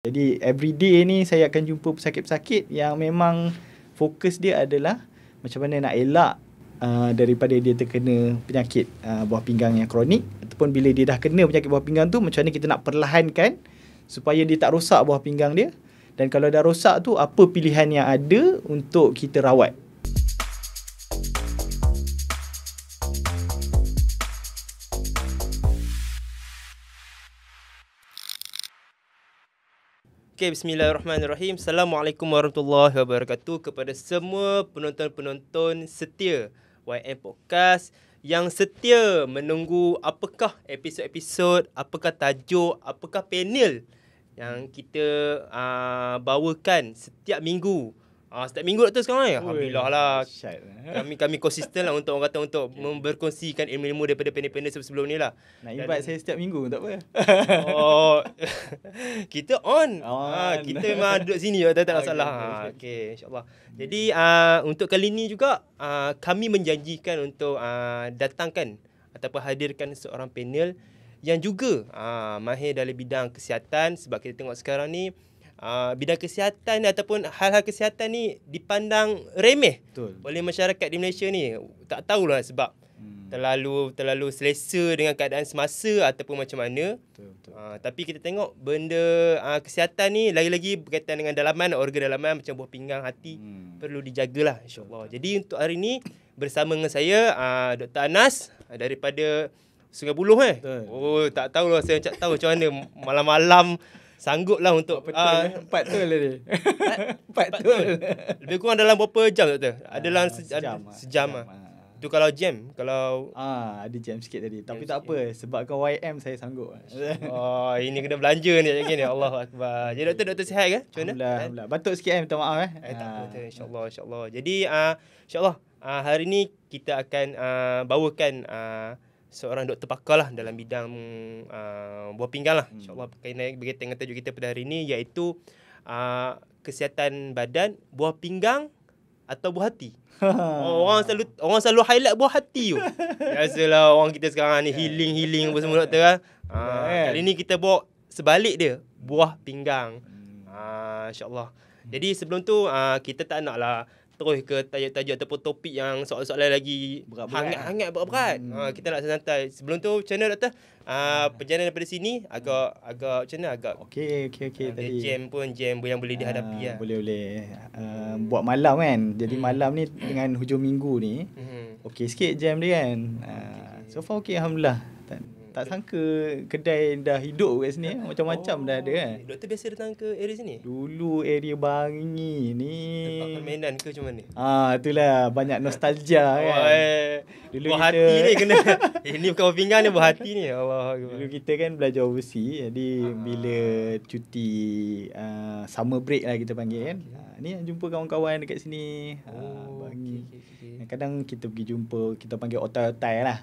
Jadi everyday ni saya akan jumpa pesakit-pesakit yang memang fokus dia adalah macam mana nak elak daripada dia terkena penyakit buah pinggang yang kronik, ataupun bila dia dah kena penyakit buah pinggang tu, macam mana kita nak perlahankan supaya dia tak rosak buah pinggang dia. Dan kalau dah rosak tu, apa pilihan yang ada untuk kita rawat. Okay, bismillahirrahmanirrahim. Assalamualaikum warahmatullahi wabarakatuh kepada semua penonton-penonton setia YM Podcast yang setia menunggu apakah episod-episod, apakah tajuk, apakah panel yang kita bawakan setiap minggu. Setiap minggu Doktor sekarang ni. Alhamdulillah lah. Kami konsisten lah untuk orang kata untuk berkongsikan ilmu-ilmu daripada panel-panel sebelum ni lah. Nak invite saya setiap minggu tak apa. Kita on. Kita memang duduk sini tak masalah. Okay, insyaAllah. Jadi untuk kali ni juga kami menjanjikan untuk datangkan ataupun hadirkan seorang panel yang juga mahir dalam bidang kesihatan. Sebab kita tengok sekarang ni bidang kesihatan ataupun hal-hal kesihatan ni dipandang remeh. Betul. Oleh masyarakat di Malaysia ni. Tak tahulah sebab terlalu selesa dengan keadaan semasa ataupun macam mana. Betul. Tapi kita tengok benda kesihatan ni lagi-lagi berkaitan dengan dalaman, organ dalaman macam buah pinggang, hati perlu dijagalah, insya-Allah. Jadi untuk hari ni bersama dengan saya Dr. Anas daripada Sungai Buloh tak tahulah, saya tak tahu macam mana malam-malam sanggup lah untuk Empat tu lah dia. Empat tu. Lebih kurang dalam berapa jam Doktor? Adalah sejam. Tu kalau jam, kalau ada jam sikit tadi. Tapi tak apa, sebabkan YM saya sanggup. Ini kena belanja ni macam ni. Allahuakbar. Jadi Doktor sihat ke? Macam mana? Alhamdulillah. Batuk sikit minta maaf tak apa, insya-Allah. Jadi insya-Allah hari ni kita akan bawakan seorang doktor pakar lah dalam bidang buah pinggang lah. InsyaAllah berkaitan dengan tajuk kita pada hari ini, iaitu kesihatan badan, buah pinggang atau buah hati. Orang selalu highlight buah hati tu. Biasalah orang kita sekarang ni healing apa semua doktor kan. Kali ni kita bawa sebalik dia, buah pinggang. InsyaAllah. Jadi sebelum tu kita tak naklah terus ke tajuk-tajuk ataupun topik yang soalan-soalan lagi hangat-hangat berat-berat. Kita nak santai. Sebelum tu macam mana doktor? Perjalanan daripada sini agak macam mana agak okey tadi. Jam yang boleh dihadapi lah. Boleh. Buat malam kan. Jadi malam ni dengan hujung minggu ni okey sikit jam dia kan. So far okey, alhamdulillah. Tak sangka kedai dah hidup kat sini. Macam-macam dah ada kan. Doktor biasa datang ke area sini? Dulu area Bangi ni tempat permainan ke macam mana? Itulah banyak nostalgia kan. Dulu buah hati ni kena. Ini bukan pinggang ni, buah hati ni. Allah. Dulu kita kan belajar overseas. Jadi bila cuti summer break lah kita panggil kan. Ni jumpa kawan-kawan dekat sini. Bangi. Okay. Kadang kita pergi jumpa, kita panggil otai-otai lah.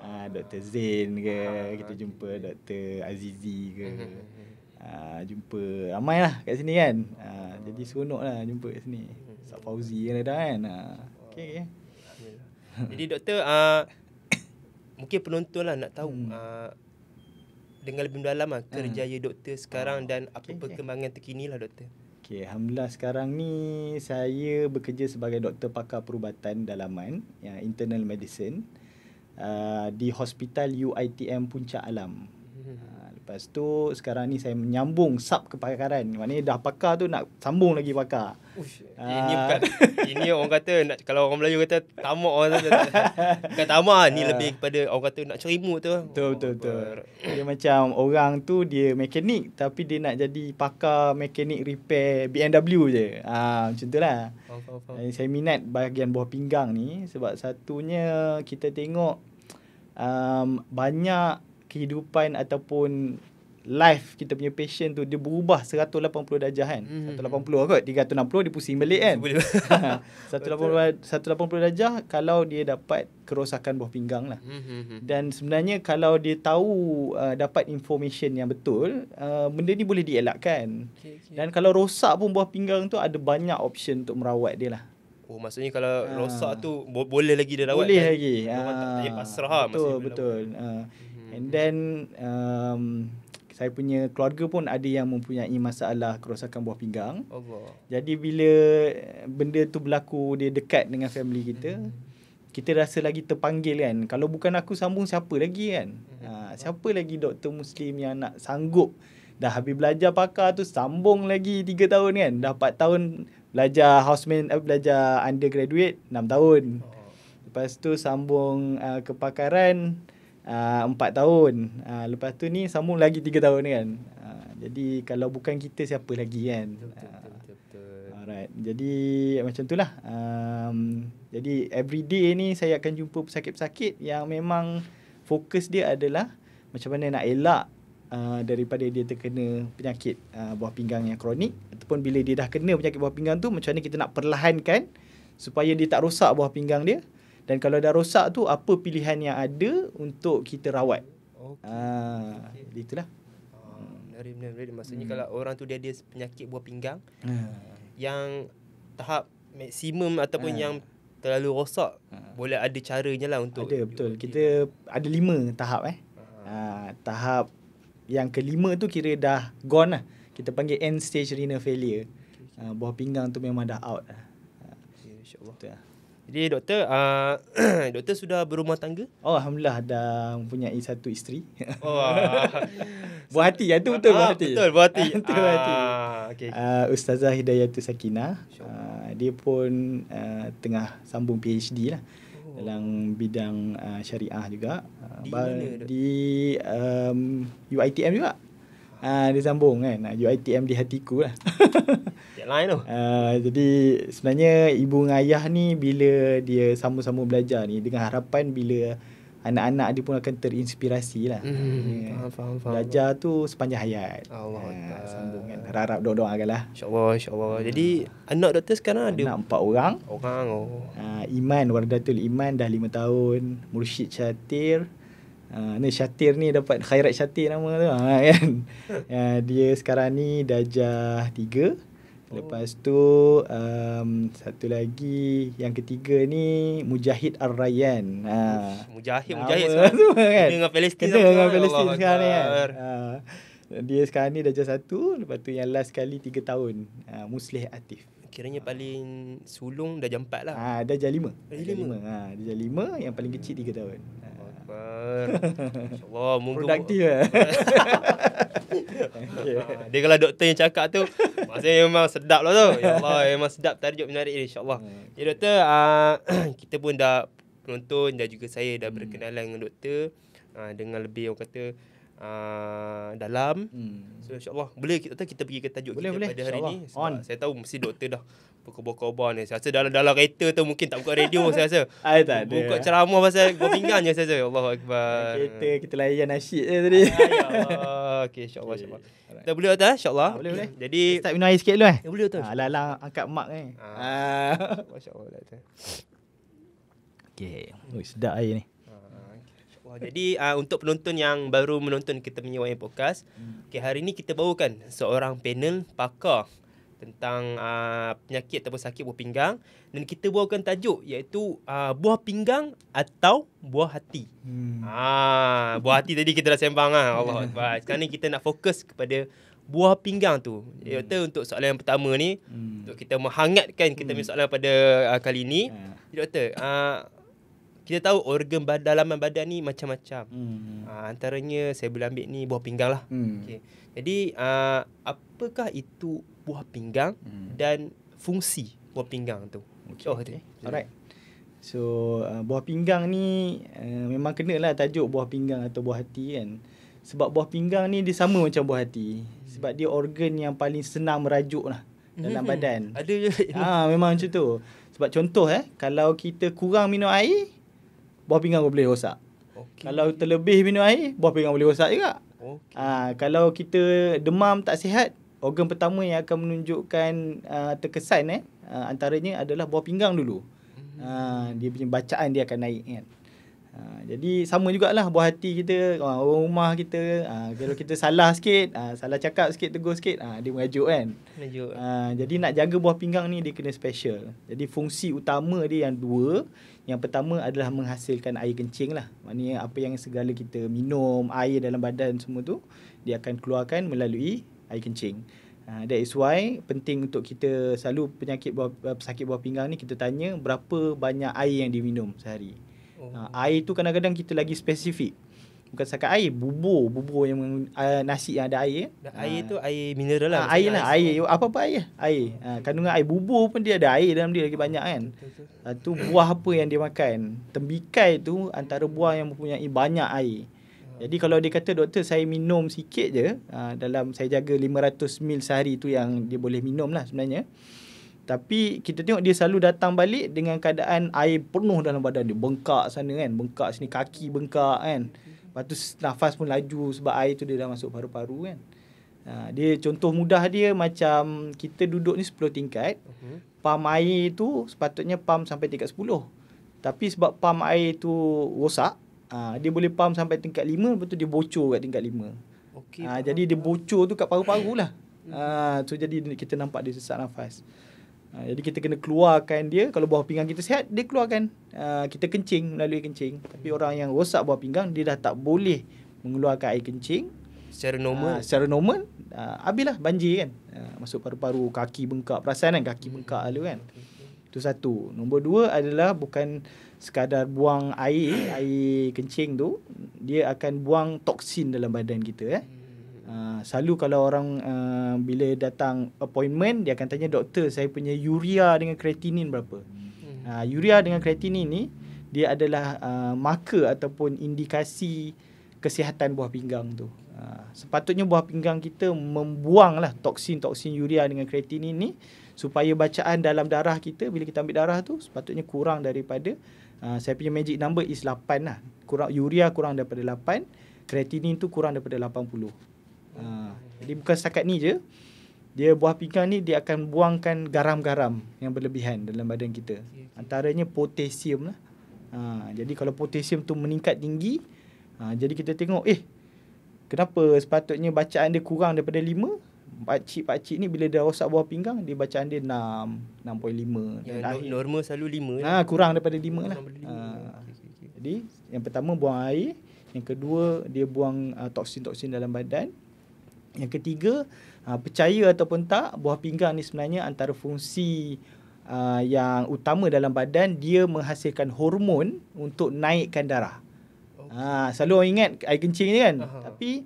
Dr. Zain ke, kita jumpa Dr. Azizi ke. Jumpa ramai lah kat sini kan. Jadi seronok lah jumpa kat sini. Ustaz Fauzi kan ada kan. Okay. Jadi doktor, mungkin penonton lah nak tahu dengan lebih mendalam lah kerjaya doktor sekarang dan apa perkembangan terkini lah doktor. Okay, alhamdulillah sekarang ni saya bekerja sebagai doktor pakar perubatan dalaman, internal medicine, di Hospital UiTM Puncak Alam. Lepas tu sekarang ni saya menyambung sub kepakaran. Maknanya dah pakar tu nak sambung lagi pakar. Ini bukan, ini orang kata nak, kalau orang Melayu kata tamak, orang kata bukan tamak, ni lebih kepada orang kata nak cerimut tu. Betul. Dia macam orang tu dia mekanik tapi dia nak jadi pakar mekanik repair BMW je. Macam tu lah. Saya minat bahagian buah pinggang ni sebab satunya kita tengok banyak kehidupan ataupun life kita punya patient tu dia berubah 180 darjah kan. 180 kot, 360 dia pusing balik kan. 180 darjah kalau dia dapat kerosakan buah pinggang lah. Dan sebenarnya kalau dia tahu dapat information yang betul, benda ni boleh dielakkan. Dan kalau rosak pun buah pinggang tu ada banyak option untuk merawat dia lah. Maksudnya kalau rosak tu boleh lagi dia rawat. Boleh lagi. Tak payah pasrah. Betul. And then saya punya keluarga pun ada yang mempunyai masalah kerosakan buah pinggang. Allah. Jadi bila benda tu berlaku, dia dekat dengan family kita, kita rasa lagi terpanggil kan. Kalau bukan aku sambung, siapa lagi kan? Siapa lagi doktor Muslim yang nak sanggup dah habis belajar pakar tu sambung lagi 3 tahun kan? Dah 4 tahun belajar houseman, belajar undergraduate 6 tahun. Lepas tu sambung kepakaran 4 tahun. Lepas tu ni sambung lagi 3 tahun kan. Jadi kalau bukan kita, siapa lagi kan? Betul. Alright. Jadi macam itulah. Jadi everyday ni saya akan jumpa pesakit-pesakit yang memang fokus dia adalah macam mana nak elak daripada dia terkena penyakit buah pinggang yang kronik, ataupun bila dia dah kena penyakit buah pinggang tu, macam mana kita nak perlahankan supaya dia tak rosak buah pinggang dia, dan kalau dah rosak tu apa pilihan yang ada untuk kita rawat. Jadi itulah. Benar. Maksudnya kalau orang tu dia ada penyakit buah pinggang yang tahap maksimum ataupun yang terlalu rosak, boleh ada caranya lah untuk ada, betul. Kita ada 5 tahap tahap yang kelima tu kira dah gone lah. Kita panggil end stage renal failure. Buah pinggang tu memang dah out lah. InsyaAllah. Jadi doktor, doktor sudah berumah tangga? Oh, Alhamdulillah dah mempunyai 1 isteri. Buah hati, itu betul buah hati. Betul, buah hati. Betul buah hati. Okay. Ustazah Hidayatul Sakinah. Dia pun tengah sambung PhD lah. Dalam bidang syariah juga. Di mana? Di UiTM juga. Dia sambung kan. UiTM di hatiku lah. Yang lain tu. Jadi sebenarnya ibu dengan ayah ni bila dia sama-sama belajar ni, dengan harapan bila anak-anak dia pun akan terinspirasi lah. Faham. Belajar tu sepanjang hayat. Allah sambung kan. Harap doa-doakan lah. InsyaAllah. Jadi anak doktor sekarang ada? Anak 4 orang. Iman, Wardatul Iman dah 5 tahun. Mursyid Syatir. Ni Syatir ni dapat Khairat Syatir nama tu kan. Dia sekarang ni darjah 3. Lepas tu satu lagi yang ketiga ni Mujahid Ar-Rayyan. Mujahid semua kan. Dengan Palestin sekarang ni kan. Dia sekarang ni darjah 1. Lepas tu yang last kali 3 tahun, Muslih Atif. Kiranya paling sulung darjah 4 lah. Darjah 5. Darjah 5, yang paling kecil 3 tahun. InsyaAllah produktif lah. Dia kalau doktor yang cakap tu maksudnya memang sedap lah tu. Ya Allah, memang sedap, tajuk menarik ni, insyaAllah. Ya doktor, kita pun dah penonton dan juga saya dah berkenalan dengan doktor dengan lebih orang kata dalam. So insyaAllah boleh kita pergi ke tajuk kita pada hari ni. Sebab saya tahu mesti doktor dah berkobar-kobar ni. Saya rasa dalam kereta tu mungkin tak buka radio saya rasa. Tak ada. Buka ceramah pasal buah pinggang je saya rasa. Allahu Akbar. Kereta kita layan nasyid je tadi. Ya Allah. Okey, insyaAllah. Kita boleh doktor insyaAllah. Boleh. Jadi start minum air sikit dulu boleh doktor. Alang angkat mak ni. Masya-Allah doktor. Okey. Sedap air ni. Jadi untuk penonton yang baru menonton kita punya YM Podcast, hari ni kita bawakan seorang panel pakar tentang penyakit ataupun sakit buah pinggang, dan kita bawakan tajuk iaitu buah pinggang atau buah hati. Buah hati tadi kita dah sembang Allah Akbar. Sekarang ni kita nak fokus kepada buah pinggang tu. Doktor, untuk soalan yang pertama ni, untuk kita menghangatkan kita punya soalan pada kali ni, doktor, kita tahu organ dalaman badan ni macam-macam. Antaranya saya boleh ambil ni buah pinggang lah. Okay. Jadi apakah itu buah pinggang dan fungsi buah pinggang tu? Okay. Alright. So buah pinggang ni memang kenalah tajuk buah pinggang atau buah hati kan. Sebab buah pinggang ni dia sama macam buah hati. Sebab dia organ yang paling senang merajuk lah dalam badan. Ada je. Memang macam tu. Sebab contoh kalau kita kurang minum air, buah pinggang boleh rosak. Kalau terlebih minum air, buah pinggang boleh rosak juga. Kalau kita demam tak sihat, organ pertama yang akan menunjukkan terkesan antaranya adalah buah pinggang dulu. Dia punya bacaan dia akan naik kan. Jadi sama jugalah buah hati kita, orang rumah kita, kalau kita salah sikit, salah cakap sikit, tegur sikit, dia merajuk kan. Jadi nak jaga buah pinggang ni dia kena special. Jadi fungsi utama dia yang dua. Yang pertama adalah menghasilkan air kencing lah. Maknanya apa yang segala kita minum, air dalam badan semua tu, dia akan keluarkan melalui air kencing. That is why penting untuk kita selalu pesakit buah pinggang ni, kita tanya berapa banyak air yang diminum sehari. Air tu kadang-kadang kita lagi spesifik. Bukan setakat air, bubur yang nasi yang ada air. Air tu air mineral lah. Air lah, air. Apa-apa air. Kandungan air bubur pun dia ada air dalam dia lagi banyak kan. Tu buah apa yang dia makan. Tembikai tu antara buah yang mempunyai banyak air. Jadi kalau dia kata, doktor saya minum sikit je, dalam saya jaga 500 ml sehari tu yang dia boleh minum lah sebenarnya. Tapi kita tengok dia selalu datang balik dengan keadaan air penuh dalam badan dia. Bengkak sana kan, bengkak sini, kaki bengkak kan. Lepas tu nafas pun laju sebab air tu dia dah masuk paru-paru kan. Dia contoh mudah dia macam kita duduk ni 10 tingkat. Pam air tu sepatutnya pam sampai tingkat 10. Tapi sebab pam air tu rosak, dia boleh pam sampai tingkat 5, lepas tu dia bocor kat tingkat 5. Jadi dia bocor tu kat paru-paru lah. So jadi kita nampak dia sesak nafas. Jadi kita kena keluarkan dia. Kalau buah pinggang kita sihat, dia keluarkan. Kita kencing melalui kencing. Tapi orang yang rosak buah pinggang, dia dah tak boleh mengeluarkan air kencing secara normal. Secara normal, habislah banjir kan. Masuk paru-paru, kaki bengkak. Perasan kan kaki bengkak lalu kan. Itu satu. Nombor dua adalah bukan sekadar buang air kencing tu, dia akan buang toksin dalam badan kita. Selalu kalau orang bila datang appointment, dia akan tanya, doktor saya punya urea dengan kreatinin berapa. Urea dengan kreatinin ni dia adalah marker ataupun indikasi kesihatan buah pinggang tu. Sepatutnya buah pinggang kita membuanglah toksin urea dengan kreatinin ni supaya bacaan dalam darah kita, bila kita ambil darah tu sepatutnya kurang daripada saya punya magic number is 8 lah. Urea kurang daripada 8, kreatinin tu kurang daripada 80. Jadi bukan setakat ni je, dia buah pinggang ni dia akan buangkan garam-garam yang berlebihan dalam badan kita. Antaranya potasium lah. Jadi kalau potasium tu meningkat tinggi, jadi kita tengok kenapa sepatutnya bacaan dia kurang daripada 5. Pakcik ni bila dia rosak buah pinggang, dia bacaan dia 6, 6.5. Normal selalu 5. Kurang daripada 5 lah. Jadi yang pertama buang air, yang kedua dia buang toksin-toksin dalam badan. Yang ketiga, percaya ataupun tak, buah pinggang ni sebenarnya antara fungsi yang utama dalam badan, dia menghasilkan hormon untuk naikkan darah. Selalu orang ingat air kencing ni kan. Tapi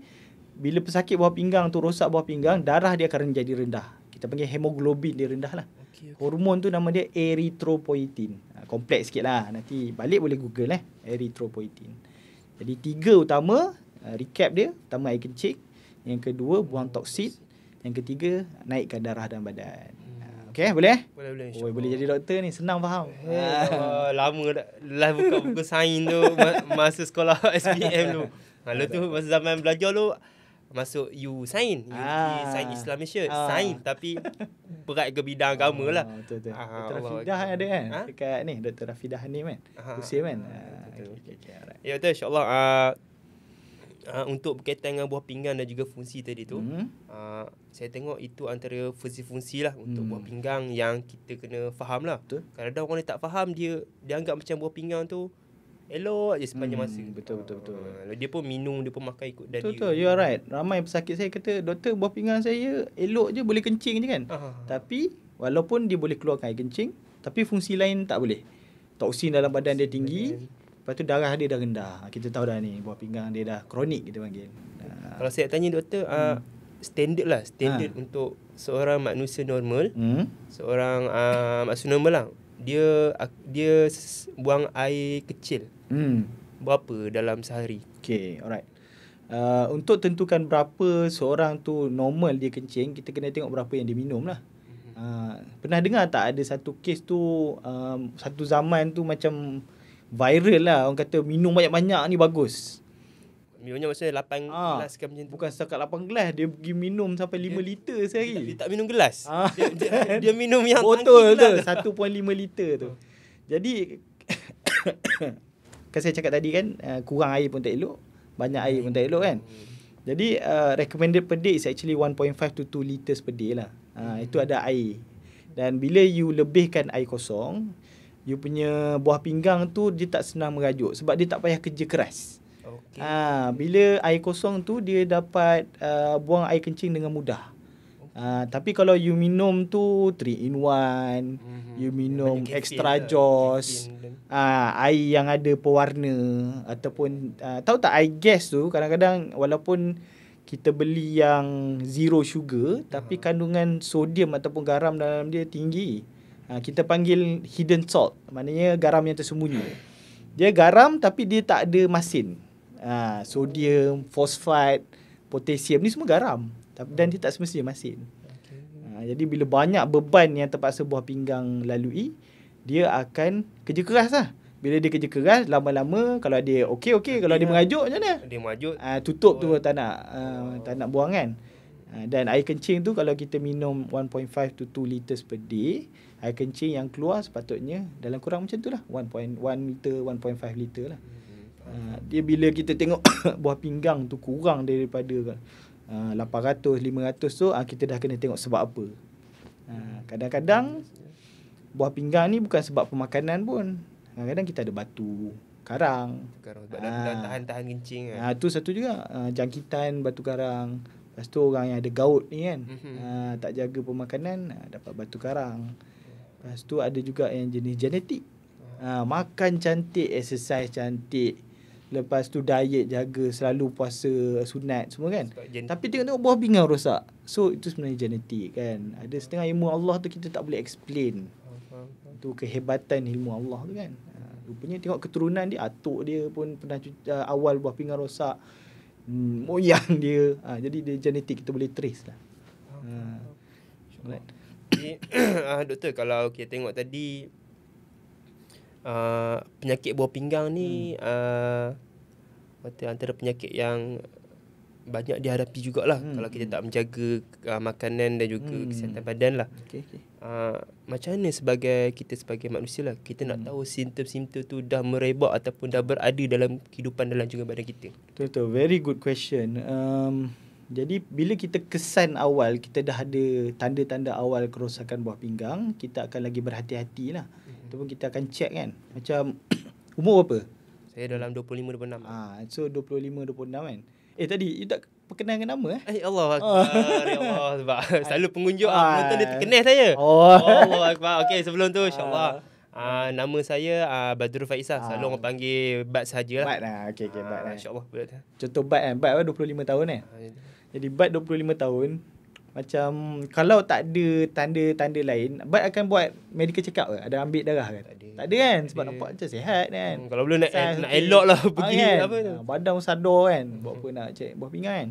bila pesakit buah pinggang tu rosak buah pinggang, darah dia akan jadi rendah. Kita panggil hemoglobin dia rendah lah. Hormon tu nama dia erythropoietin. Kompleks sikit lah. Nanti balik boleh google erythropoietin. Jadi 3 utama, recap dia. Pertama air kencing, yang kedua buang toksin, yang ketiga naikkan darah dalam badan. Okey, boleh? Boleh. Boleh jadi doktor ni, senang faham. Lama dah buka buku sains tu masa sekolah SPM tu. Lalu tu masa zaman belajar tu masuk sains Islam Malaysia, sains tapi berat ke bidang agama lah. Betul. Dr. Rafidah ada kan? Dekat ni Dr. Rafidah Hanim kan? Usia kan? Ya betul, insya-Allah. Untuk berkaitan dengan buah pinggang dan juga fungsi tadi tu, saya tengok itu antara fungsi-fungsi lah untuk buah pinggang yang kita kena faham lah. Kadang-kadang orang ni tak faham, dia anggap macam buah pinggang tu elok je sepanjang masa. Betul. Dia pun minum, dia pun makan ikut dan Betul, you are right. Ramai pesakit saya kata, doktor buah pinggang saya elok je, boleh kencing je kan. Tapi walaupun dia boleh keluarkan air kencing, tapi fungsi lain tak boleh. Toksin dalam badan dia tinggi, lepas tu darah dia dah rendah. Kita tahu dah ni, buah pinggang dia dah kronik kita panggil. Kalau saya tanya doktor, standard untuk seorang manusia normal, seorang manusia normal lah, dia buang air kecil berapa dalam sehari? Okay, alright. Untuk tentukan berapa seorang tu normal dia kencing, kita kena tengok berapa yang dia minum lah. Pernah dengar tak ada satu kes tu, satu zaman tu macam viral lah, orang kata minum banyak-banyak ni bagus. Minumnya maksudnya 8 gelas ke macam tu? Bukan setakat 8 gelas, dia pergi minum sampai 5 liter sehari. Dia tak minum gelas. Dia minum yang betul 1.5 liter tu. Jadi kan saya cakap tadi kan, kurang air pun tak elok, banyak air pun tak elok kan. Jadi recommended per day is actually 1.5 to 2 liters per day lah. Itu ada air. Dan bila you lebihkan air kosong, you punya buah pinggang tu dia tak senang merajuk sebab dia tak payah kerja keras. Okay. Bila air kosong tu dia dapat buang air kencing dengan mudah. Tapi kalau you minum tu 3 in 1, you minum extra jaws, air yang ada pewarna ataupun tahu tak air gas tu kadang-kadang walaupun kita beli yang zero sugar tapi kandungan sodium ataupun garam dalam dia tinggi. Kita panggil hidden salt, maknanya garam yang tersembunyi. Dia garam tapi dia tak ada masin. Sodium, fosfat, potasium ni semua garam dan dia tak semestinya masin. Jadi bila banyak beban yang terpaksa buah pinggang lalui, dia akan kerja keras lah. Bila dia kerja keras, lama-lama kalau dia okey, kalau dia merajuk macam mana? Dia merajuk. Tutup tu tak nak buang kan. Dan air kencing tu kalau kita minum 1.5 to 2 liters per day, air kencing yang keluar sepatutnya dalam kurang macam tu lah, 1.1 liter, 1.5 liter lah. Dia bila kita tengok buah pinggang tu kurang daripada 800, 500 tu, kita dah kena tengok sebab apa. Kadang-kadang buah pinggang ni bukan sebab pemakanan pun. Kadang-kadang kita ada batu karang. Sebab dah tahan kencing kan. Tu satu juga, jangkitan batu karang. Lepas tu orang yang ada gout ni kan, tak jaga pemakanan, dapat batu karang. Lepas tu ada juga yang jenis genetik. Makan cantik, exercise cantik. Lepas tu diet jaga, selalu puasa sunat semua kan. Tapi tengok buah pinggang rosak. So itu sebenarnya genetik kan. Ada setengah ilmu Allah tu kita tak boleh explain. Itu kehebatan ilmu Allah tu kan. Rupanya tengok keturunan dia, atuk dia pun pernah awal buah pinggang rosak. Moyang dia. Jadi dia genetik kita boleh trace lah. Jadi doktor, kalau kita tengok tadi penyakit buah pinggang ni antara penyakit yang banyak dihadapi jugalah kalau kita tak menjaga makanan dan juga kesihatan badan lah. Macam mana kita sebagai manusia lah, kita nak tahu simptom-simptom tu dah merebak ataupun dah berada dalam kehidupan dalam jangka badan kita? Betul, very good question. Jadi bila kita kesan awal, kita dah ada tanda-tanda awal kerosakan buah pinggang, kita akan lagi berhati-hati lah. Ataupun kita akan check kan. Macam umur berapa? Saya dalam 25-26. So 25-26 kan. Tadi you tak perkenalkan nama Allah Akbar. Ya Allah, sebab selalu pengunjung penonton dia terkenal saya. Allah Akbar. Okey, sebelum tu insya-Allah nama saya Badrul Faizah. Selalu orang panggil Bad sajalah. Bad lah. Okey, Bad lah. Insya-Allah boleh. Contoh Bad kan. Bad 25 tahun kan. Jadi Bad 25 tahun, macam kalau tak ada tanda-tanda lain, Bad akan buat medical check up ke? Ada ambil darah kan? Tak ada kan? Sebab nampak macam sihat kan. Kalau belum nak elok lah pergi kan? apa tu. Badan sadar kan. Buat apa nak check buah pinggang kan.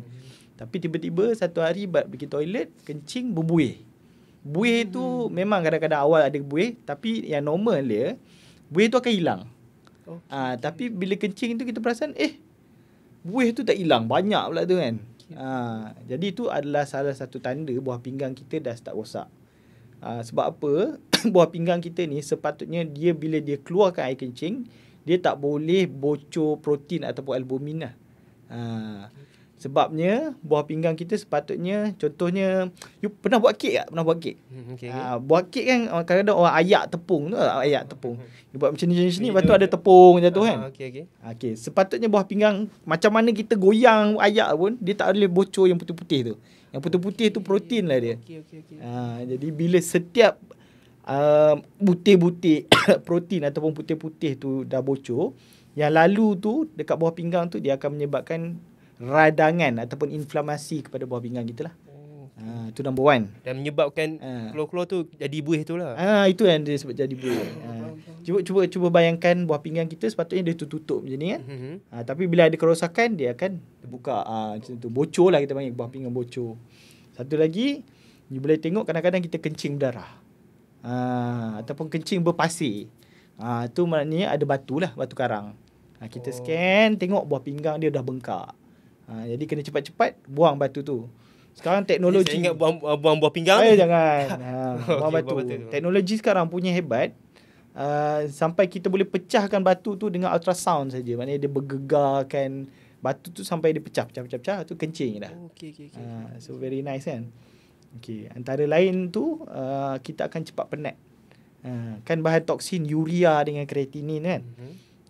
Tapi tiba-tiba satu hari Bad pergi toilet, kencing berbuih. Buih tu memang kadang-kadang awal ada buih, tapi yang normal dia, buih tu akan hilang. Tapi bila kencing tu kita perasan, buih tu tak hilang. Banyak pula tu kan. Jadi itu adalah salah satu tanda buah pinggang kita dah start rosak. Sebab apa? Buah pinggang kita ni sepatutnya dia bila dia keluarkan air kencing, dia tak boleh bocor protein ataupun albumin lah. Sebabnya buah pinggang kita sepatutnya, contohnya, you pernah buat kek tak? Pernah buat kek? Buat kek kan kadang-kadang orang ayak tepung tu lah, ayak tepung. You buat macam ni, lepas tu ada tepung jatuh kan? Okay. Sepatutnya buah pinggang, macam mana kita goyang ayak pun, dia tak boleh bocor yang putih-putih tu. Yang putih-putih tu protein lah dia. Jadi bila setiap butir-butir protein ataupun putih-putih tu dah bocor, yang lalu tu dekat buah pinggang tu dia akan menyebabkan radangan ataupun inflamasi kepada buah pinggang kita lah. Itu number one. Dan menyebabkan keluar-keluar tu jadi buih tu lah. Itu yang dia sebab jadi buih. Cuba bayangkan buah pinggang kita sepatutnya dia tutup macam ni kan. Tapi bila ada kerosakan dia akan terbuka. Macam tu. Bocor lah kita panggil, buah pinggang bocor. Satu lagi, you boleh tengok kadang-kadang kita kencing berdarah. Ataupun kencing berpasir. Tu maknanya ada batu lah, batu karang. Kita scan, tengok buah pinggang dia dah bengkak. Jadi kena cepat-cepat buang batu tu. Sekarang teknologi, saya ingat buang buah pinggang. Jangan. Buang batu. Teknologi sekarang punya hebat. sampai kita boleh pecahkan batu tu dengan ultrasound saja. Maknanya dia bergegarkan batu tu sampai dia pecah tu kencing dah. Okay. So very nice kan. Okay. Antara lain tu kita akan cepat penat. Kan bahan toksin urea dengan kreatinin kan.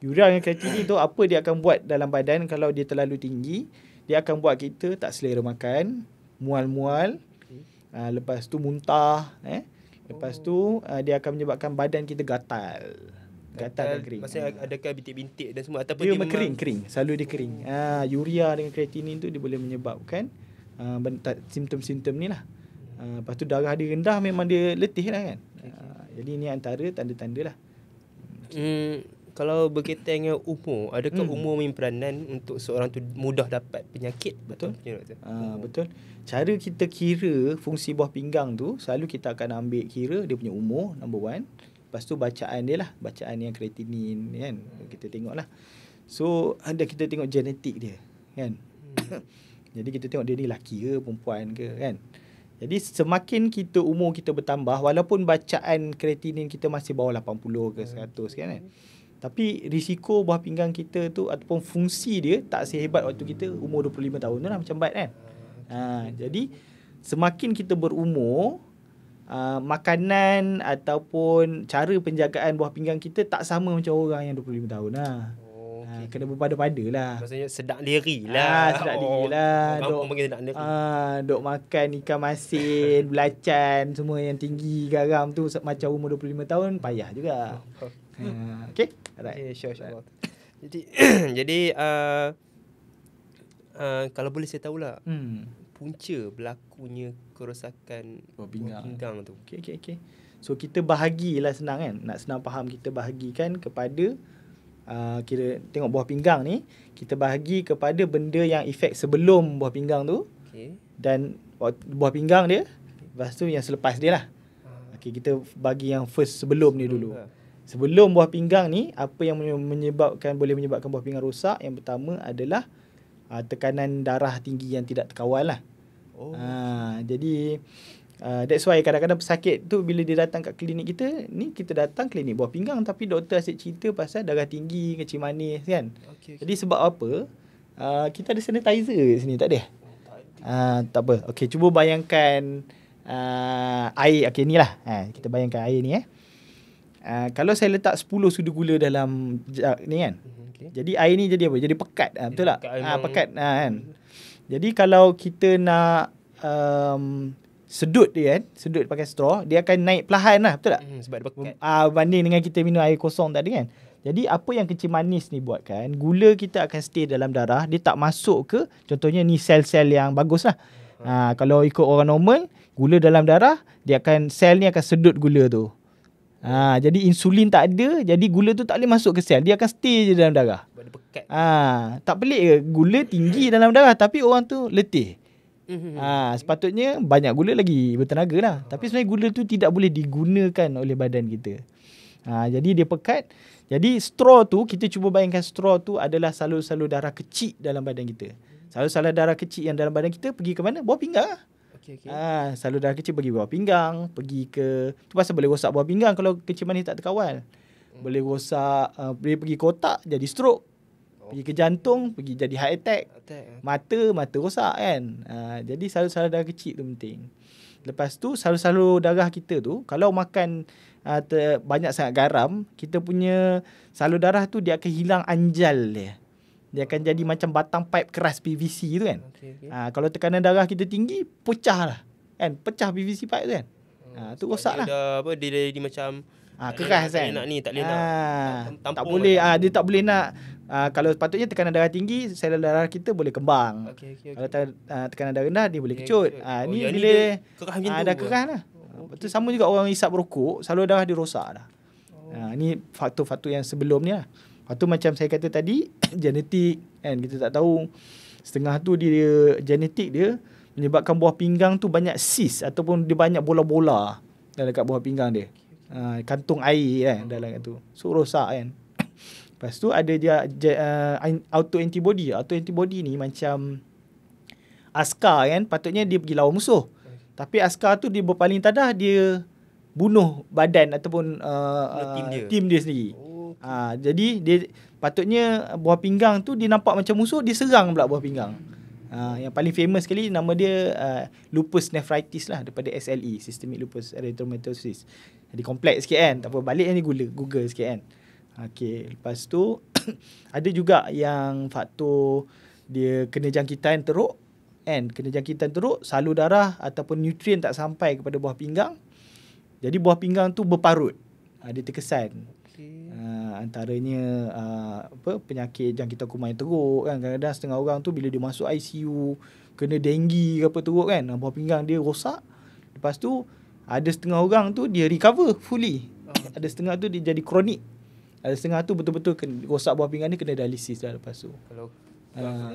Urea dengan kreatinin tu apa dia akan buat dalam badan kalau dia terlalu tinggi? Dia akan buat kita tak selera makan, mual-mual. Lepas tu muntah, lepas tu dia akan menyebabkan badan kita gatal dan kering. Maksudnya adakah bintik-bintik dan semua ataupun dia memang kering, selalu dia kering. Urea dengan kreatinin tu dia boleh menyebabkan simptom-simptom ni lah. Lepas tu darah dia rendah, memang dia letih lah kan. Jadi ni antara tanda-tanda lah. Kalau berkaitan dengan umur, adakah umur main peranan untuk seorang tu mudah dapat penyakit? Betul. Betul. Cara kita kira fungsi buah pinggang tu, selalu kita akan ambil kira dia punya umur, number one. Lepas tu bacaan dia lah, bacaan yang kreatinin kan. Kita tengok lah. So kita tengok genetik dia kan. Jadi kita tengok dia ni lelaki ke perempuan ke kan. Jadi semakin umur kita bertambah, walaupun bacaan kreatinin kita masih bawah 80 ke 100 kan. Tapi risiko buah pinggang kita tu ataupun fungsi dia tak sehebat waktu kita umur 25 tahun tu lah, macam Bat kan. Jadi semakin kita berumur, makanan ataupun cara penjagaan buah pinggang kita tak sama macam orang yang 25 tahun lah. Kena berpada-pada lah. Maksudnya sedap diri lah. Sedap diri lah. Duk makan ikan masin, belacan, semua yang tinggi garam tu macam umur 25 tahun, payah juga. Okay? Alright. Sure. Jadi kalau boleh saya tahulah, punca berlakunya kerosakan buah pinggang tu. Okay. So kita bahagilah, senang kan. Nak senang faham, kita bahagikan kepada kira tengok buah pinggang ni, kita bahagi kepada benda yang efek sebelum buah pinggang tu, dan buah pinggang dia, lepas tu yang selepas dia lah. Kita bagi yang first sebelum ni dulu. Sebelum buah pinggang ni, apa yang boleh menyebabkan buah pinggang rosak? Yang pertama adalah tekanan darah tinggi yang tidak terkawal lah. Jadi that's why kadang-kadang pesakit tu bila dia datang kat klinik kita, ni kita datang klinik buah pinggang tapi doktor asyik cerita pasal darah tinggi, kencing manis kan. Jadi sebab apa? Kita ada sanitizer sini, tak ada? Tak apa. Okay, cuba bayangkan air. Okay, ni lah. Kita bayangkan air ni kalau saya letak 10 sudu gula dalam jug ni kan. Jadi air ni jadi apa? Jadi pekat. Betul tak? Pekat kan. Jadi kalau kita nak sedut dia kan, sedut pakai straw, dia akan naik perlahan lah, betul tak? Sebab dia pekat. Banding dengan kita minum air kosong tadi kan. Jadi apa yang kencing manis ni buat kan, gula kita akan stay dalam darah, dia tak masuk ke, contohnya ni sel-sel yang bagus lah. Kalau ikut orang normal, gula dalam darah, sel ni akan sedut gula tu. Jadi insulin tak ada, jadi gula tu tak boleh masuk ke sel, dia akan stay je dalam darah. Sebab dia pekat. Tak pelik ke? Gula tinggi dalam darah tapi orang tu letih. Sepatutnya banyak gula lagi bertenaga lah. Tapi sebenarnya gula tu tidak boleh digunakan oleh badan kita. Jadi dia pekat. Jadi straw tu, kita cuba bayangkan straw tu adalah salur-salur darah kecil dalam badan kita. Salur-salur darah kecil yang dalam badan kita pergi ke mana? Buah pinggang lah. Salur darah kecil pergi buah pinggang, pergi ke, tu pasal boleh rosak buah pinggang kalau kencing manis tak terkawal. Boleh rosak, boleh pergi ke otak jadi stroke. Pergi ke jantung, pergi jadi heart attack. Mata rosak kan. Jadi salur-salur darah kecil tu penting. Lepas tu salur-salur darah kita tu, kalau makan banyak sangat garam, kita punya salur darah tu dia akan hilang anjal dia. Dia akan jadi macam batang pipe keras PVC tu kan. Kalau tekanan darah kita tinggi, pecah lah kan. Pecah PVC pipe tu kan. Tu rosak lah. Dia jadi macam keras kan. Tak boleh nak tak boleh. Dia tak boleh nak. Kalau patutnya tekanan darah tinggi, sel darah kita boleh kembang. Kalau tekanan darah rendah, dia boleh kecut. Ni bila dah keras lah. Betul, sama juga orang isap rokok, salur darah dia rosak dah. Ni faktor-faktor yang sebelum ni lah. Lepas tu macam saya kata tadi, genetik kan, kita tak tahu. Setengah tu dia genetik dia menyebabkan buah pinggang tu banyak cyst ataupun dia banyak bola-bola dalam dekat buah pinggang dia. Kantung air kan dalam tu. So rosak kan. Lepas tu ada dia autoantibody. Autoantibody ni macam askar kan, patutnya dia pergi lawan musuh. Tapi askar tu dia berpaling tadah, dia bunuh badan ataupun tim dia sendiri. Jadi dia patutnya buah pinggang tu dia nampak macam musuh, dia serang pula buah pinggang. Yang paling famous sekali nama dia lupus nephritis lah, daripada SLE, systemic lupus erythematosus. Jadi kompleks sikit kan. Tak apa, balik ni Google sikit kan. Okey, lepas tu ada juga yang faktor dia kena jangkitan teruk kan. Kena jangkitan teruk, salur darah ataupun nutrien tak sampai kepada buah pinggang. Jadi buah pinggang tu berparut. Dia terkesan. Antaranya penyakit jangkitan kuman yang teruk kan. Kadang-kadang setengah orang tu bila dia masuk ICU kena denggi ke apa teruk kan, buah pinggang dia rosak. Lepas tu ada setengah orang tu dia recover fully. Ada setengah tu dia jadi kronik. Ada setengah tu betul-betul rosak buah pinggang ni, kena dialisis dah lepas tu. Kalau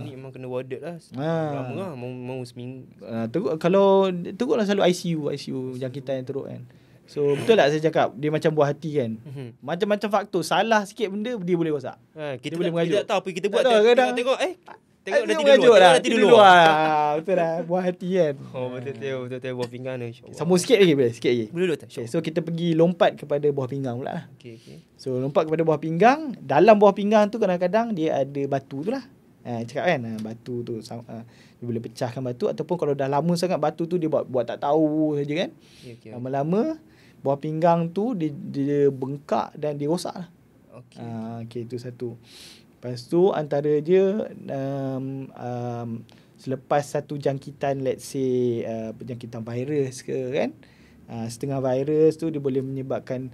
ni memang kena warded lah. Lama lah, mau seminggu. Teruk, kalau teruk lah selalu ICU jangkitan yang teruk kan. So betul tak saya cakap dia macam buah hati kan. Macam-macam faktor, salah sikit benda dia boleh rosak. Kita boleh kita tak tahu apa kita buat. Tengok Tengok dah tidur luar. Betul lah, buah hati kan. Betul buah pinggang ni. Sambung sikit lagi boleh? Sikit lagi. Boleh tak? Okay, so kita pergi lompat kepada buah pinggang pula lah. Okay. So lompat kepada buah pinggang. Dalam buah pinggang tu kadang-kadang dia ada batu tu lah. Cakap kan, batu tu dia boleh pecahkan batu, ataupun kalau dah lama sangat batu tu dia buat tak tahu saja kan. Lama-lama buah pinggang tu dia bengkak dan dia rosak lah. Okay, itu satu. Lepas tu antara dia selepas satu jangkitan, let's say jangkitan virus ke kan, setengah virus tu dia boleh menyebabkan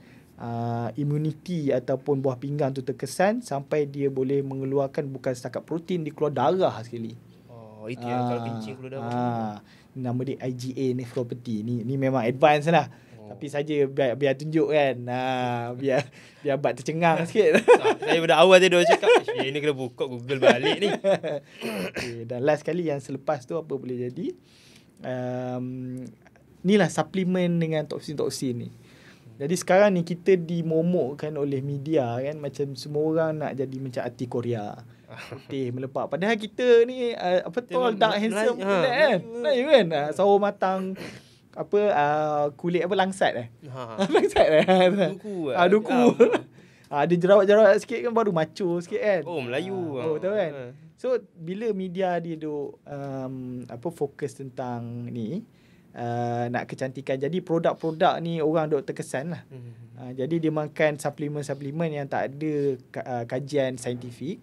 immunity ataupun buah pinggang tu terkesan sampai dia boleh mengeluarkan bukan setakat protein, dia keluar darah sekali. Itu yang kalau kencing keluar darah. Nama dia IgA nephropathy. Ni memang advance lah. Tapi saja biar tunjuk kan. Biar abad tercengang sikit. Saya pada awal tadi cakap ini kena buka Google balik ni. Okay, dan last kali yang selepas tu apa boleh jadi, ni lah suplemen dengan toksin-toksin ni. Jadi sekarang ni kita dimomokkan oleh media kan, macam semua orang nak jadi macam artis Korea. Putih melepak. Padahal kita ni tall, dark, handsome kan. Melayu kan. Sawo matang kulit langsat langsat duku. Ada jerawat-jerawat sikit kan, baru macho sikit kan. Melayu. Betul kan. So bila media dia duk fokus tentang ni, nak kecantikan, jadi produk-produk ni orang duk terkesan lah. Jadi dia makan suplemen-suplemen yang tak ada kajian saintifik.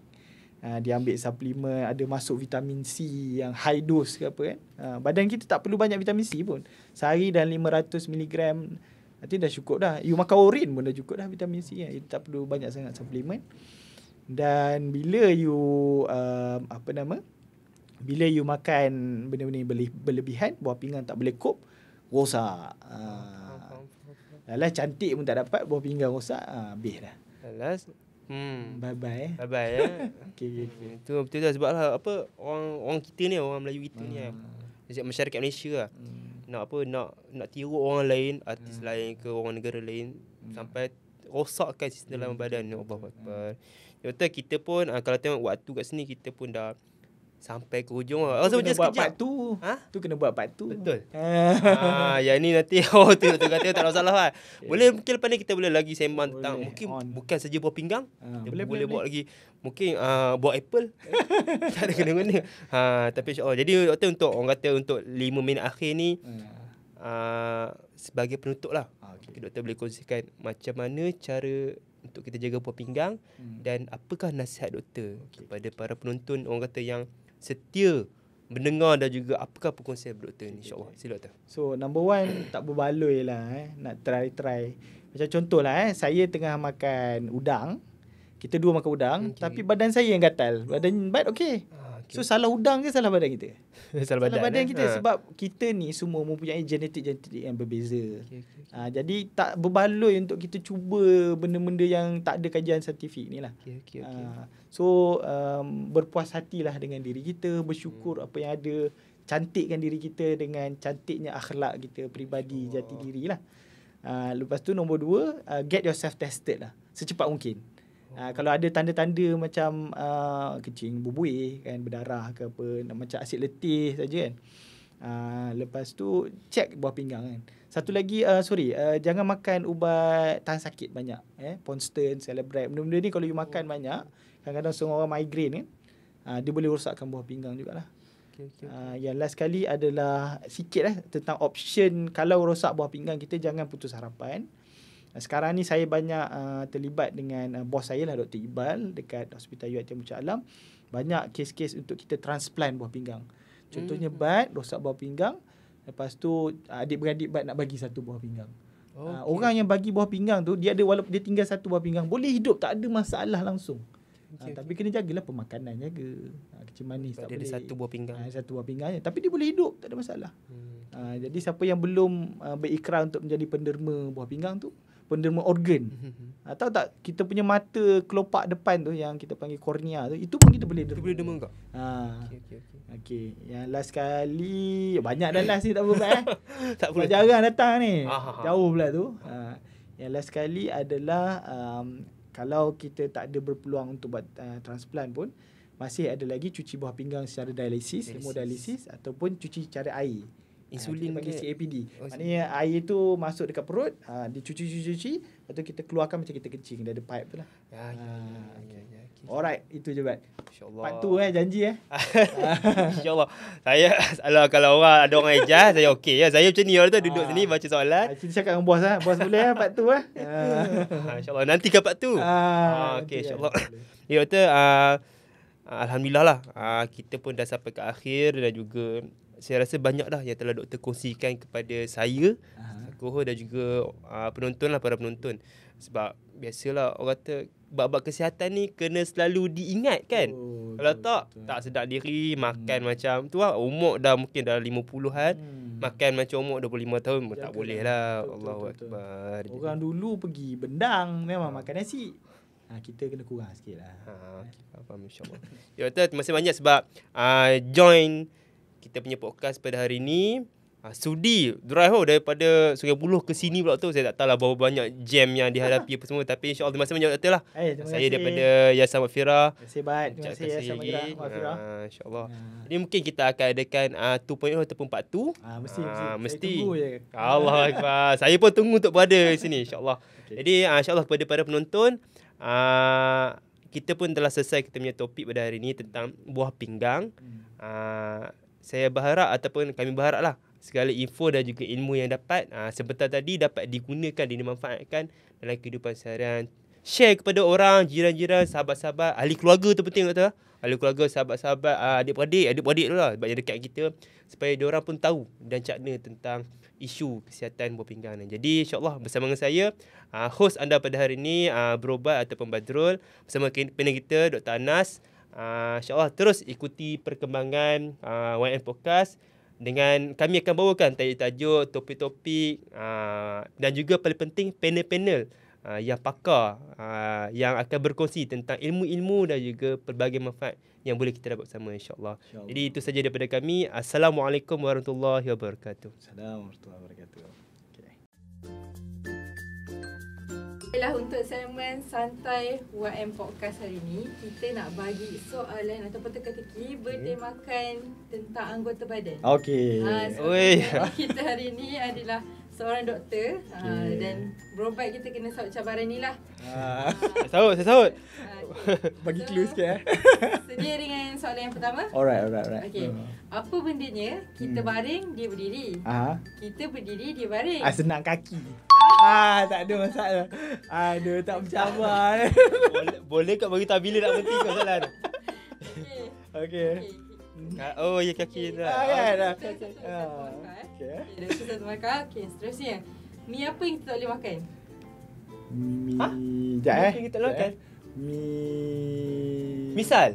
Dia ambil suplemen, ada masuk vitamin C yang high dose ke apa kan. Badan kita tak perlu banyak vitamin C pun. Sehari dan 500 mg nanti dah cukup dah. You makan orin pun dah cukup dah vitamin C kan. You tak perlu banyak sangat suplemen. Dan bila you bila you makan benda-benda berlebihan, buah pinggang tak boleh cope, rosak. Alah cantik pun tak dapat, buah pinggang rosak, habis dah. Alas. Bye-bye. Okay. Itu betul lah, sebab lah orang kita ni, orang Melayu kita ni masyarakat Malaysia lah. Nak tiru orang lain, artis lain ke orang negara lain, sampai rosakkan sistem dalam badan. Allah Akbar. Betul kita pun kalau tengok waktu kat sini, kita pun dah sampai ke hujung lah. Kena buat part tu. Tu kena buat part tu. Betul. Yang ni nanti tu kata tak ada masalah lah. Boleh, mungkin lepas ni kita boleh lagi sembang tentang bukan saja buah pinggang. Boleh buat lagi mungkin buah apple. Tak ada kena-kena. Tapi insya-Allah. Jadi doktor, untuk orang kata untuk 5 minit akhir ni sebagai penutup lah. Mungkin doktor boleh kongsikan macam mana cara untuk kita jaga buah pinggang dan apakah nasihat doktor kepada para penonton, orang kata yang setia mendengar, dan juga apakah perkongsian doktor ni, insya-Allah. Sila doktor. So number one, tak berbaloi lah nak try. Macam contohlah saya tengah makan udang. Kita dua makan udang, tapi badan saya yang gatal. Badan Bat okey. So salah udang ke salah badan kita? Salah badan kita. Sebab kita ni semua mempunyai genetik yang berbeza. Jadi tak berbaloi untuk kita cuba benda-benda yang tak ada kajian saintifik ni lah. So berpuas hatilah dengan diri kita, bersyukur apa yang ada, cantikkan diri kita dengan cantiknya akhlak kita, peribadi, jati diri lah. Lepas tu nombor 2, get yourself tested lah secepat mungkin. Kalau ada tanda-tanda macam kencing berbuih kan, berdarah ke apa, macam asid letih saja kan, Lepas tu check buah pinggang kan. Satu lagi jangan makan ubat tahan sakit banyak, Ponston, Celebrex. Benda-benda ni kalau you makan banyak, kadang-kadang semua orang migraine kan, dia boleh rosakkan buah pinggang jugalah. Yang last kali adalah sikit tentang option kalau rosak buah pinggang kita, jangan putus harapan. Sekarang ni saya banyak terlibat dengan bos saya lah, Dr. Iqbal, dekat Hospital UiTM Shah Alam. Banyak kes-kes untuk kita transplant buah pinggang. Contohnya bat, rosak buah pinggang. Lepas tu adik-beradik bat nak bagi satu buah pinggang. Orang yang bagi buah pinggang tu, dia ada walaupun dia tinggal satu buah pinggang, boleh hidup, tak ada masalah langsung. Tapi kena jagalah pemakanan, jaga. Kecil manis tak boleh. Ada satu buah pinggang. Satu buah pinggangnya. Tapi dia boleh hidup, tak ada masalah. Jadi siapa yang belum berikrar untuk menjadi penderma buah pinggang tu, penderma organ. Tahu tak, kita punya mata kelopak depan tu yang kita panggil kornea tu, itu pun kita boleh derma. Itu boleh derma tak? Okey. Yang last kali, banyak dah last ni tak apa tak boleh. Jarang datang ni. Jauh pula tu. Yang last kali adalah kalau kita tak ada berpeluang untuk buat transplant pun, masih ada lagi cuci buah pinggang secara dialisis, hemodialisis, ataupun cuci cara air. Insulin bagi CAPD. Maknanya air tu masuk dekat perut, dicuci, lepas tu kita keluarkan macam kita kencing, dia ada pipe tu lah. Alright, itu je Bat. InsyaAllah. Part tu janji InsyaAllah. Saya kalau ada orang ejas, saya okey ya. Saya macam ni orang tu duduk sini baca soalan. Kita cakap dengan bos Bos boleh part tu InsyaAllah nanti ke part tu. Okey insyaAllah. Ya doktor, alhamdulillah lah. Kita pun dah sampai ke akhir, dan juga saya rasa banyak dah yang telah doktor kongsikan kepada saya, kohor, dan juga penonton lah, para penonton. Sebab biasalah orang kata bab-bab kesihatan ni kena selalu diingat kan. Kalau tak sedar diri, makan macam tu lah. Umur dah mungkin dah 50-an, makan macam umur 25 tahun pun tak boleh lah. Allahu Akbar. Orang dulu pergi bendang memang makan nasi. Kita kena kurang sikit lah. Faham, insyaAllah. Ya doktor, terima kasih banyak sebab join kita punya podcast pada hari ni. Sudi drive daripada Sungai Buloh ke sini pula tu. Saya tak tahu lah berapa banyak jam yang dihadapi apa semua. Tapi insyaAllah terima kasih banyak doktor lah. Saya daripada Yayasan Wafira. Terima kasih Bat. Terima kasih Yayasan Wafira. InsyaAllah. Jadi mungkin kita akan adakan 2.0 ataupun part 2. Mesti. Mesti. Saya tunggu je. Allah Akbar. Saya pun tunggu untuk berada di sini insyaAllah. Jadi insyaAllah kepada para penonton, kita pun telah selesai kita punya topik pada hari ini tentang buah pinggang. Saya berharap, ataupun kami berharap lah, segala info dan juga ilmu yang dapat sebentar tadi dapat digunakan, dimanfaatkan dalam kehidupan seharian. Share kepada orang, jiran-jiran, sahabat-sahabat, ahli keluarga tu penting doktor. Ahli keluarga, sahabat-sahabat, adik-beradik tu lah, sebab yang dekat kita, supaya diorang pun tahu dan cakna tentang isu kesihatan buah pinggang ni. Jadi insyaAllah bersama dengan saya, host anda pada hari ini, Berobat ataupun Badrul, bersama panel kita Dr. Anas. InsyaAllah terus ikuti perkembangan YN Podcast, dengan kami akan bawakan tajuk-tajuk, topik-topik, dan juga paling penting panel-panel yang pakar yang akan berkongsi tentang ilmu-ilmu dan juga pelbagai manfaat yang boleh kita dapat bersama insyaAllah. Jadi itu saja daripada kami. Assalamualaikum warahmatullahi wabarakatuh. Assalamualaikum warahmatullahi wabarakatuh. Baiklah, untuk segmen santai YM Podcast hari ini, kita nak bagi soalan ataupun teka-teki bertemakan tentang anggota badan. Okey. Kita hari ini adalah seorang doktor, dan berobat kita kena sahut cabaran ni lah. Saya sahut. Bagi clue sikit Sedia dengan soalan yang pertama? Alright. Okey. Apa bendanya kita baring, dia berdiri. Kita berdiri, dia baring. Senang kaki. Tak ada masalah. Aduh, tak bercabar. Boleh kat bagi tahu bila nak berhenti kau soalan. Okey. Oh, ya kaki dah. Okey. Doktor satu markah. Okey, seterusnya. Mi apa yang kita tak boleh makan? Mi. Apa yang kita tak boleh makan? Misal.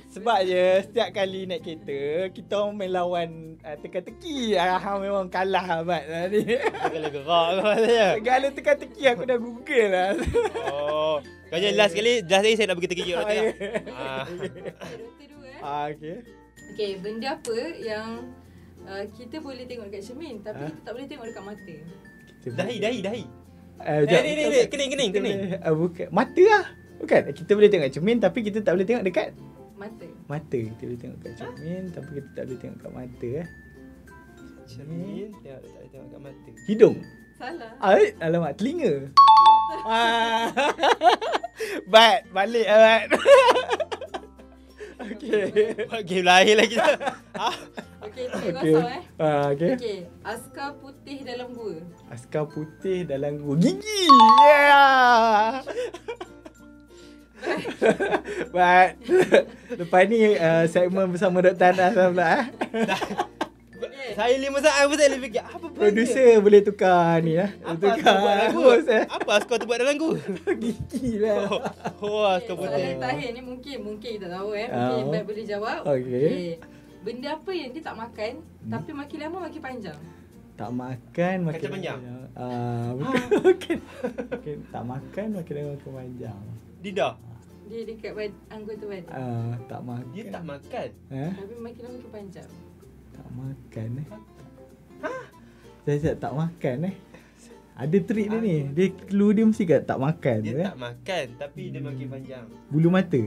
Sebabnya setiap kali naik kereta, kita orang main lawan teka-teki. Memang kalah Abad ni. Segala gerak kau katanya. Segala teka-teki aku dah Google lah. Kau last kali saya nak pergi teki doktor. Doktor dua. Okey, benda apa yang kita boleh tengok dekat cermin tapi kita tak boleh tengok dekat mata? Dahi. Kening. Bukan. Mata lah. Bukan. Kita boleh tengok cermin tapi kita tak boleh tengok dekat Mata. Mata kita boleh tengok kat cermin tapi kita tak boleh tengok kat mata Cermin, tak boleh tengok kat mata. Hidung. Salah. Alamak, telinga. Balik Bat. Okey. Buat game lain lagi tu. Okey, tiga kosong Okey. Okey, askar putih dalam gua. Askar putih dalam gua. Gigi. Yeah. Bat. Lepas ni segmen bersama Dr. Anas pula Saya 5 saat pun saya boleh fikir apa benda? Producer boleh tukar ni Apa tukar Askar buat lagu? host, Apa Askar tu buat dalam lagu? Gigi lah. Askar Soalan putih. terakhir ni mungkin kita tahu mungkin Bat boleh jawab. Okey. Benda apa yang dia tak makan tapi makin lama makin panjang? Tak makan makin Kacang panjang? Bukan. Tak makan makin lama makin panjang. Lidah. Dia dekat anggota badan. Tak makan. Dia tak makan. Tapi makin lama makin panjang. Tak makan Saya tak makan Ada trik dia ni. Dia clue dia mesti kat tak makan. Dia tak makan tapi dia makin panjang. Bulu mata.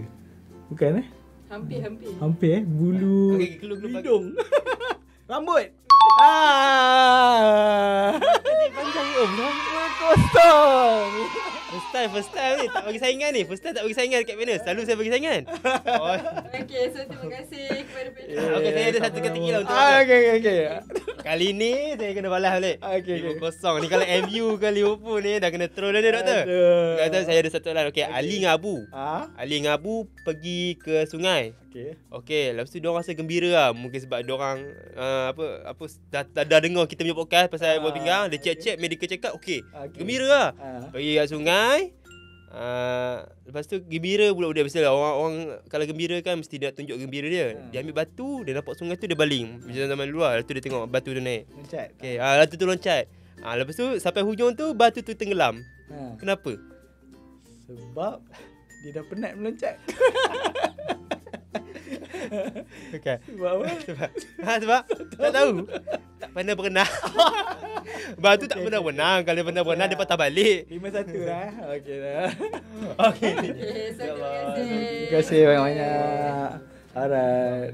Bukan Hampir. Hampir Bulu Okey, clue hidung. Rambut. Panjang om. Kosong. First time ni tak bagi saingan ni. First time tak bagi saingan dekat panel. Selalu saya bagi saingan. Okey, so terima kasih kepada panel. Okey, saya ada satu kata lah untuk Okey. Kali ni saya kena balas balik. Okey. 5-0 ni kalau MU ke Liverpool ni dah kena troll dah ni doktor. Aduh. Kata saya ada satu soalan. Okey, Ali dengan Abu. Ali dengan Abu pergi ke sungai. Okey, lepas tu diorang rasa gembira lah. Mungkin sebab diorang dah dengar kita punya podcast pasal buah pinggang, dia check medical check up. Okey. Gembira lah. Pergi kat sungai. Lepas tu gembira pula budak biasalah orang kalau gembira kan mesti dia nak tunjuk gembira dia. Dia ambil batu, dia nampak sungai tu dia baling. Macam zaman dulu lah. Lepas tu dia tengok batu tu naik. Loncat. Okey, batu tu loncat. Lepas tu sampai hujung tu batu tu tenggelam. Kenapa? Sebab dia dah penat meloncat. Bukan. Sebab apa? Sebab tak tahu. Tak pernah berenang. Batu tak pernah berenang. Kalau dia pernah berenang dia patah balik. 5-1 lah. Okey dah. Okey. Okey, so terima kasih. Terima kasih banyak-banyak. Alright.